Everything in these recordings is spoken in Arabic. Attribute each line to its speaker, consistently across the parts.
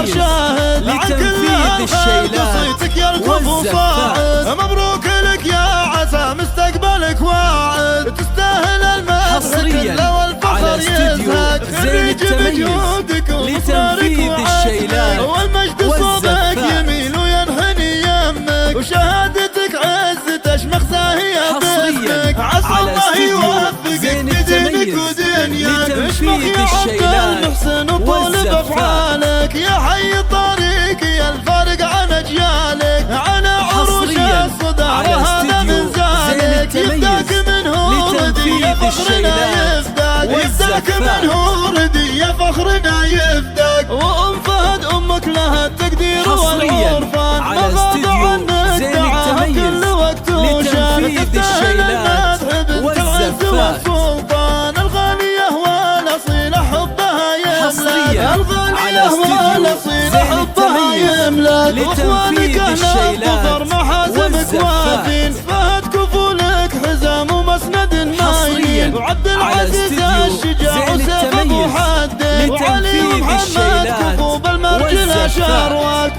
Speaker 1: شاهد عن كل الخلق صيتك يركض وصاعد. مبروك لك يا عسى مستقبلك واعد، تستاهل المدح كله والفخر يزهق. خريج بجهودك ومصدرك وعزمك، والمجد صوبك يميل وينحني يمك، وشهادتك عز تشمخ زاهية باسمك. عسى الله يوفقك بدينك ودنياك، اشمخ يا عبد المحسن وطول بافعالك. يا حي طريقي يا الفارق عن اجيالك، على عروش الصدارة هذا من زادك. يفداك من هوردي يا فخرنا يفداك، يفداك من هوردي يا فخرنا يفداك. وام فهد امك لها التقدير والعرفان، ما غاب عنك دعاها كل وقت وشان. تستاهل المدح بنت العز والسلطان، الغالية والاصيلة حبها يملك، الغالية والاصيلة حبها يملك. واخوانك اهل الظفر محازمك وافين، فهد كفولك حزام ومسند ماين، وعبد العزيز الشجاع وسيف محدد، وعلي ومحمد كفو بالمرجلة شارواك.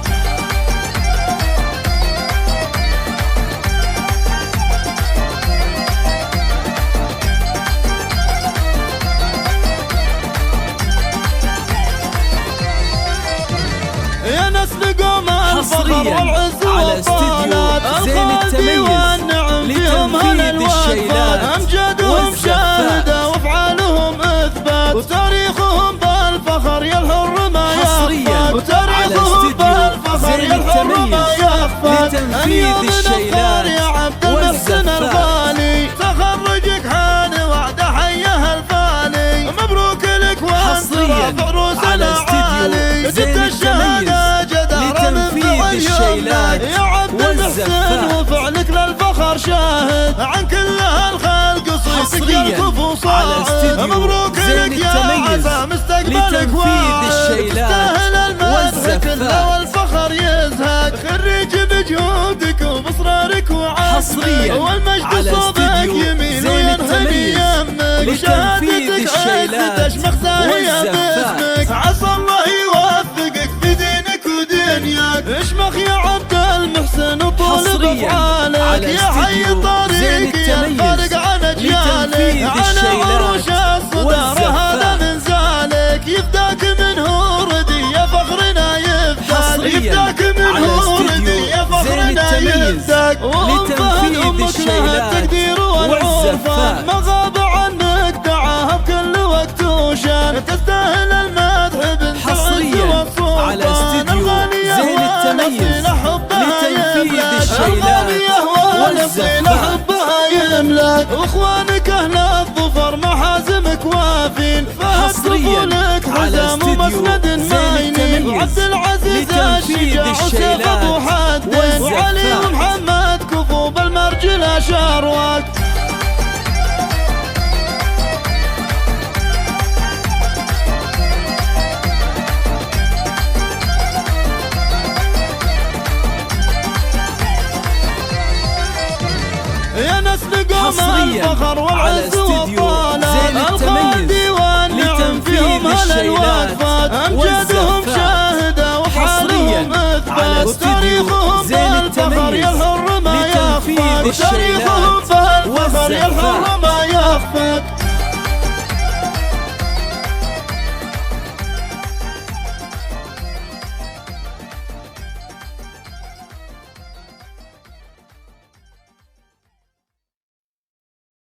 Speaker 1: يا نسل قوم الفخر والعز والطالات، الخالدي والنعم فيهم هلا الوفات. امجادهم شاهدة وافعالهم اثبات، وتاريخهم بالفخر يلهر ما يخفات، وتاريخهم بالفخر يلهر ما يخفات. اليوم نفخر يا عبد المحسن الغالي، تخرجك حان وعد حيه الفاني. مبروك لك وانت رافع روس العالي، جبت الشهادة جدارة من فعل يملك. يا عبد المحسن وفعلك للفخر شاهد عن كل الخلق صيتك يركض وصاعد. مبروك لك يا عسى مستقبلك واعد، تستاهل المدح كله والفخر يزهق. خريج بجهودك ومصرارك وعزمك، والمجد صوبك يميل وينحني يمك، وشهادتك عز تشمخ زاهية باسمك. عسى الله يوفقك بدينك ودنياك، اشمخ يا عبد المحسن وطول بافعالك. يا حي طريقي يا الفارق عن اجيالك، على عروش الصدارة هذا من زالك. يفداك من هوردي يا فخرنا يفداك، يفداك من هوردي يا فخرنا يفداك. وام فهد امك لها التقدير والعرفان، ما غاب عنك دعاها بكل وقت وشان. تستاهل المدح بنت العز والسلطان، الغالية والاصيلة حبها يملك، الغالية والاصيلة حبها يملك. واخوانك اهل الظفر محازمك وافين، فهد كفولك حزام ومسند ماين، وعبد العزيز الشجاع وسيف محدد، وعلي ومحمد كفو بالمرجلة شارواك. يا نسل قوم الفخر والعز والطالات، الخالدي والنعم فيهم هلا الوفات. امجادهم شاهدة وافعالهم اثبات، وتاريخهم بالفخر يلهر ما يخفات، وتاريخهم بالفخر يلهر ما يخفات.